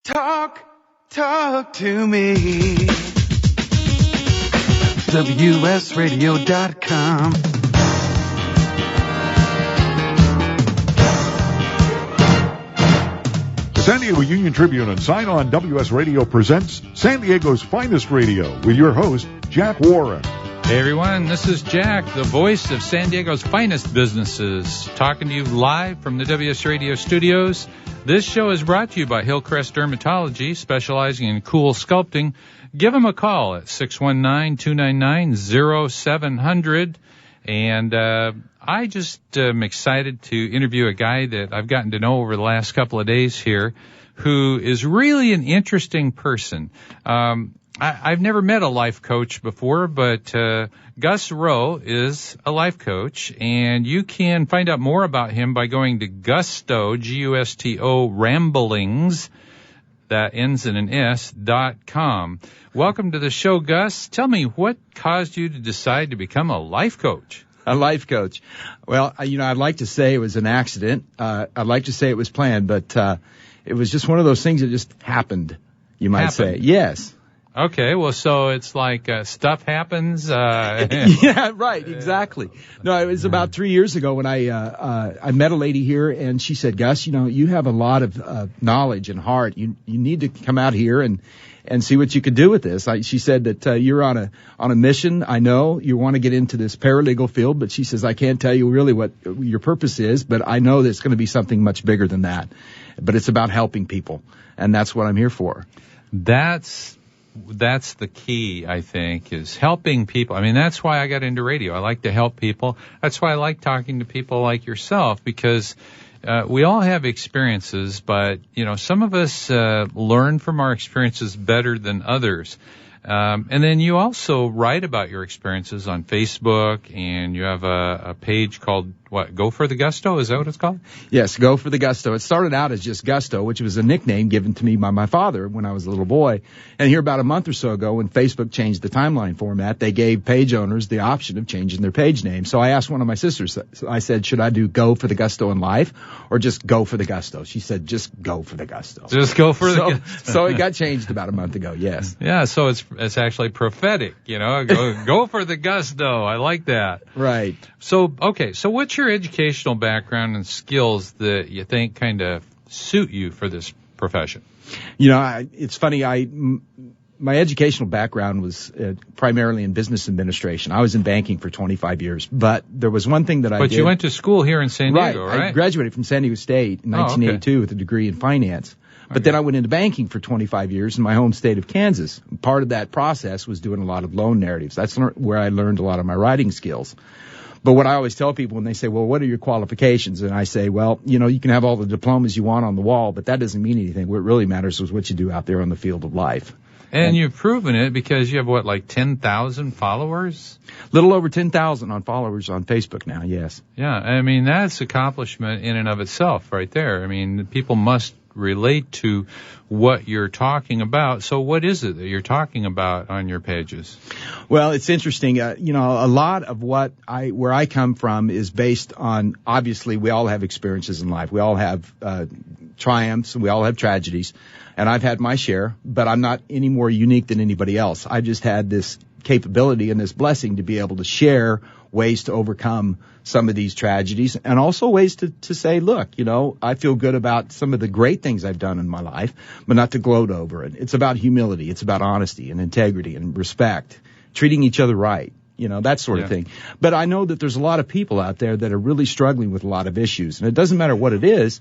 Talk to me. WSRadio.com. The San Diego Union Tribune and Sign On WS Radio presents San Diego's Finest Radio with your host, Jack Warren. Hey everyone, this is Jack, the voice of San Diego's finest businesses, talking to you live from the WS Radio studios. This show is brought to you by Hillcrest Dermatology, specializing in cool sculpting. Give them a call at 619-299-0700. And I just am excited to interview a guy that I've gotten to know over the last couple of days here, who is really an interesting person. I've never met a life coach before, but Gus Rowe is a life coach, and you can find out more about him by going to Gusto, G-U-S-T-O, Ramblings, that ends in an S.com. Welcome to the show, Gus. Tell me, what caused you to decide to become a life coach? A life coach. Well, I'd like to say it was an accident. I'd like to say it was planned, but it was just one of those things that just happened, you might say. Yes. Okay, well, so it's like stuff happens. Yeah, right, exactly. No, it was about 3 years ago when I met a lady here, and she said, Gus, you have a lot of knowledge and heart. You need to come out here and see what you can do with this. She said that you're on a mission. I know you want to get into this paralegal field, but she says, I can't tell you really what your purpose is, but I know that it's going to be something much bigger than that. But it's about helping people, and that's what I'm here for. That's the key, I think, is helping people. I mean, that's why I got into radio. I like to help people. That's why I like talking to people like yourself, because we all have experiences, but, some of us learn from our experiences better than others. And then you also write about your experiences on Facebook, and you have a page called, Go for the Gusto? Is that what it's called? Yes, Go for the Gusto. It started out as just Gusto, which was a nickname given to me by my father when I was a little boy. And here about a month or so ago, when Facebook changed the timeline format, they gave page owners the option of changing their page name. So I asked one of my sisters, I said, should I do Go for the Gusto in life or just Go for the Gusto? She said, just Go for the Gusto. Just go for the Gusto. So it got changed about a month ago, yes. Yeah, so it's actually prophetic, go for the Gusto. I like that. Right. So what's your educational background and skills that you think kind of suit you for this profession? It's funny. My educational background was primarily in business administration. I was in banking for 25 years, but there was one thing that I did. But you went to school here in San Diego, right? I graduated from San Diego State in 1982 with a degree in finance. But then I went into banking for 25 years in my home state of Kansas. Part of that process was doing a lot of loan narratives. That's where I learned a lot of my writing skills. But what I always tell people when they say, well, what are your qualifications? And I say, well, you can have all the diplomas you want on the wall, but that doesn't mean anything. What really matters is what you do out there on the field of life. And you've proven it because you have, 10,000 followers? Little over 10,000 on followers on Facebook now, yes. Yeah, I mean, that's accomplishment in and of itself right there. I mean, people must relate to what you're talking about. So what is it that you're talking about on your pages? Well, it's interesting. A lot of where I come from is based on, obviously, we all have experiences in life. We all have triumphs and we all have tragedies. And I've had my share, but I'm not any more unique than anybody else. I've just had this capability and this blessing to be able to share ways to overcome some of these tragedies, and also ways to say, look, I feel good about some of the great things I've done in my life, but not to gloat over it. It's about humility. It's about honesty and integrity and respect, treating each other right, that sort of thing. But I know that there's a lot of people out there that are really struggling with a lot of issues, and it doesn't matter what it is.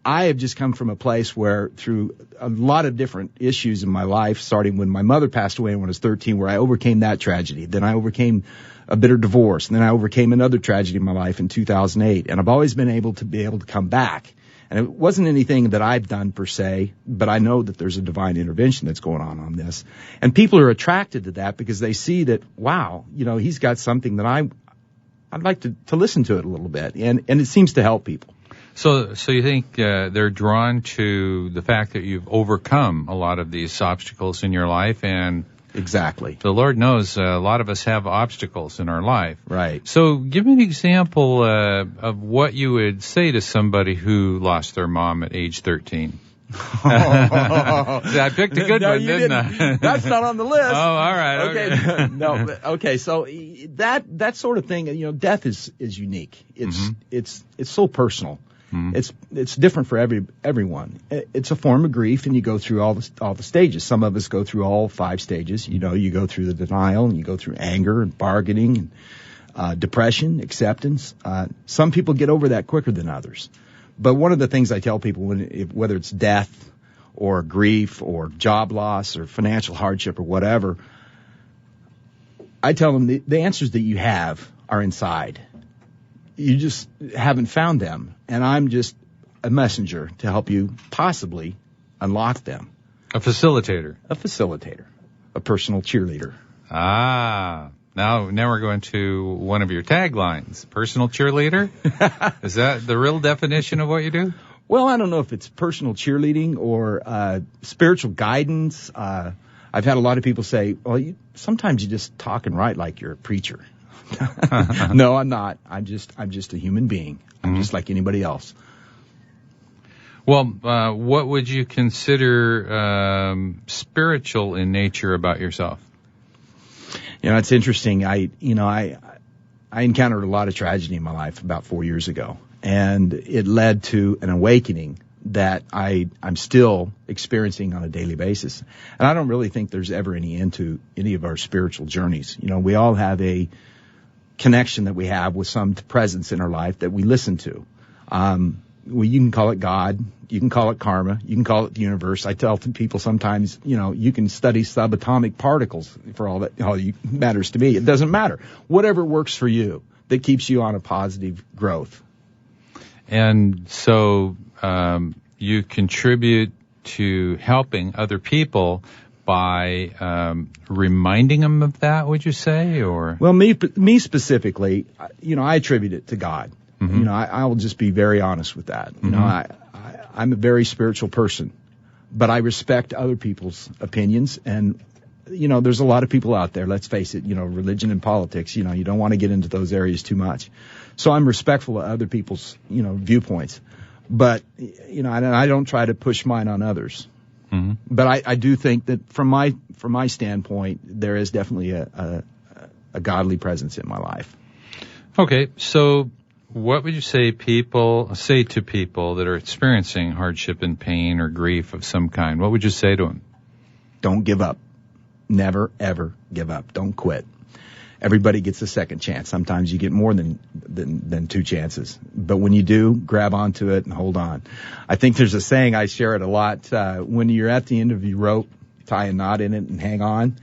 I have just come from a place where, through a lot of different issues in my life, starting when my mother passed away when I was 13, where I overcame that tragedy. Then I overcame a bitter divorce. And then I overcame another tragedy in my life in 2008. And I've always been able to come back. And it wasn't anything that I've done per se, but I know that there's a divine intervention that's going on this. And people are attracted to that because they see that, wow, he's got something that I'd like to listen to it a little bit. And it seems to help people. So you think they're drawn to the fact that you've overcome a lot of these obstacles in your life, and exactly. The Lord knows a lot of us have obstacles in our life. Right. So give me an example of what you would say to somebody who lost their mom at age 13. I picked a good No, one, you didn't I? That's not on the list. Oh, all right. Okay. No. Okay. So that sort of thing, death is unique. It's so personal. It's different for everyone. It's a form of grief, and you go through all the stages. Some of us go through all 5 stages. You go through the denial, and you go through anger and bargaining and depression, acceptance. Some people get over that quicker than others. But one of the things I tell people, whether it's death or grief or job loss or financial hardship or whatever, I tell them the answers that you have are inside. You just haven't found them, and I'm just a messenger to help you possibly unlock them. A facilitator. A facilitator. A personal cheerleader. Ah. Now we're going to one of your taglines. Personal cheerleader? Is that the real definition of what you do? Well, I don't know if it's personal cheerleading or spiritual guidance. I've had a lot of people say, well, sometimes you just talk and write like you're a preacher. No, I'm not. I'm just a human being. I'm just like anybody else. Well, what would you consider spiritual in nature about yourself? It's interesting. I encountered a lot of tragedy in my life about 4 years ago, and it led to an awakening that I'm still experiencing on a daily basis. And I don't really think there's ever any end to any of our spiritual journeys. We all have a connection that we have with some presence in our life that we listen to. You can call it God, you can call it karma, you can call it the universe. I tell people sometimes, you can study subatomic particles for all that matters to me. It doesn't matter. Whatever works for you that keeps you on a positive growth. And so you contribute to helping other people by reminding them of that, would you say? Or well, me specifically, I attribute it to God. I will just be very honest with that. I'm a very spiritual person, but I respect other people's opinions. And, there's a lot of people out there, let's face it, religion and politics, you don't want to get into those areas too much. So I'm respectful of other people's, viewpoints. But, I don't try to push mine on others. But I do think that from my standpoint, there is definitely a godly presence in my life. Okay, so what would you say to people that are experiencing hardship and pain or grief of some kind? What would you say to them? Don't give up. Never, ever give up. Don't quit. Everybody gets a second chance. Sometimes you get more than 2 chances. But when you do, grab onto it and hold on. I think there's a saying, I share it a lot. When you're at the end of your rope, tie a knot in it and hang on.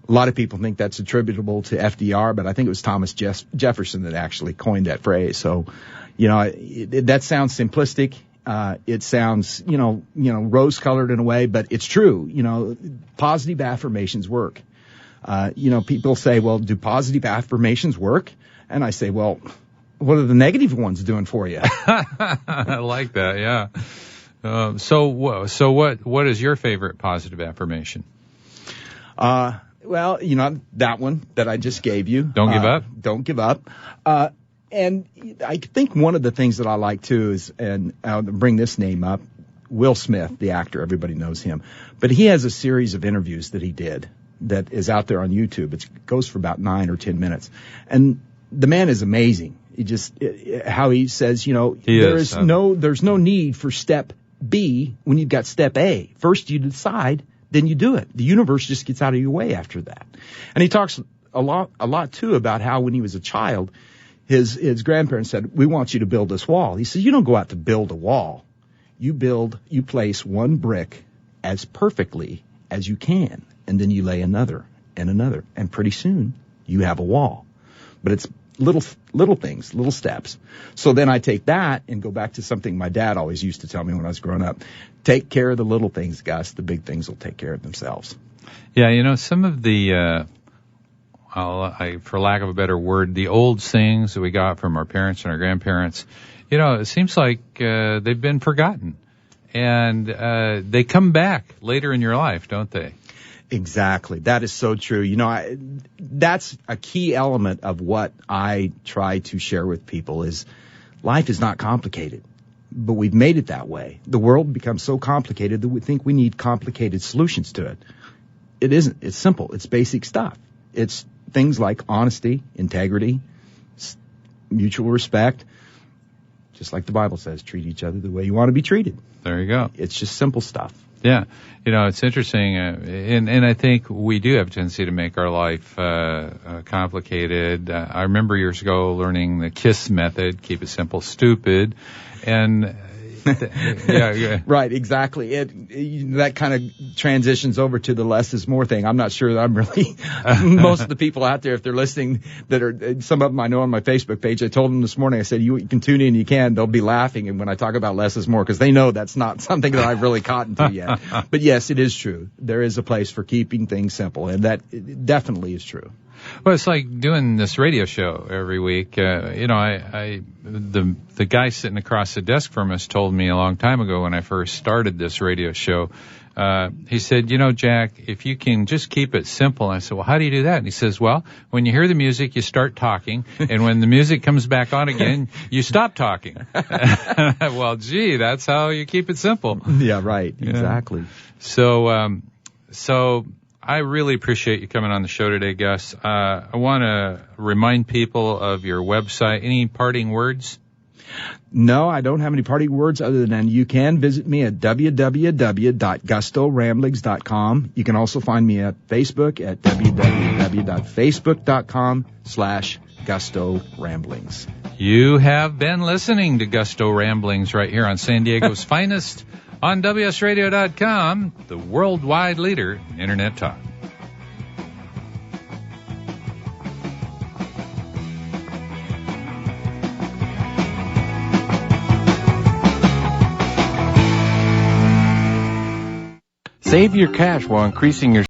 A lot of people think that's attributable to FDR, but I think it was Thomas Jefferson that actually coined that phrase. So, that sounds simplistic. It sounds, rose-colored in a way, but it's true. Positive affirmations work. People say, well, do positive affirmations work? And I say, well, what are the negative ones doing for you? I like that, yeah. So what is your favorite positive affirmation? Well, that one that I just gave you. Don't give up? Don't give up. And I think one of the things that I like too is, and I'll bring this name up, Will Smith, the actor, everybody knows him. But he has a series of interviews that he did that is out there on YouTube. It goes for about 9 or 10 minutes. And the man is amazing. How he says, there's no need for step B when you've got step A. First you decide, then you do it. The universe just gets out of your way after that. And he talks a lot too about how when he was a child, his grandparents said, we want you to build this wall. He said, you don't go out to build a wall. You place one brick as perfectly as you can, and then you lay another and another, and pretty soon you have a wall. But it's little things, little steps. So then I take that and go back to something my dad always used to tell me when I was growing up. Take care of the little things, Gus. The big things will take care of themselves. Yeah, some of the, for lack of a better word, the old sayings that we got from our parents and our grandparents, it seems like they've been forgotten. And they come back later in your life, don't they? Exactly. That is so true. That's a key element of what I try to share with people is life is not complicated. but we've made it that way. The world becomes so complicated that we think we need complicated solutions to it. It isn't. It's simple. It's basic stuff. It's things like honesty, integrity, mutual respect. Just like the Bible says, treat each other the way you want to be treated. There you go. It's just simple stuff. Yeah. It's interesting, and I think we do have a tendency to make our life complicated. I remember years ago learning the KISS method, keep it simple, stupid, and yeah. Right, exactly. That kind of transitions over to the less is more thing. I'm not sure that I'm really, most of the people out there, if they're listening, that are, some of them I know on my Facebook page, I told them this morning, I said, you can tune in, you can, they'll be laughing. And when I talk about less is more, because they know that's not something that I've really caught into yet. But yes, it is true. There is a place for keeping things simple, and that definitely is true. Well, it's like doing this radio show every week. The guy sitting across the desk from us told me a long time ago when I first started this radio show, he said, Jack, if you can just keep it simple. And I said, well, how do you do that? And he says, well, when you hear the music, you start talking. And when the music comes back on again, you stop talking. Well, gee, that's how you keep it simple. Yeah, right. Exactly. So I really appreciate you coming on the show today, Gus. I want to remind people of your website. Any parting words? No, I don't have any parting words other than you can visit me at www.gustoramblings.com. You can also find me at Facebook at www.facebook.com/Gusto Ramblings. You have been listening to Gusto Ramblings right here on San Diego's finest on WSRadio.com, the worldwide leader in Internet talk. Save your cash while increasing your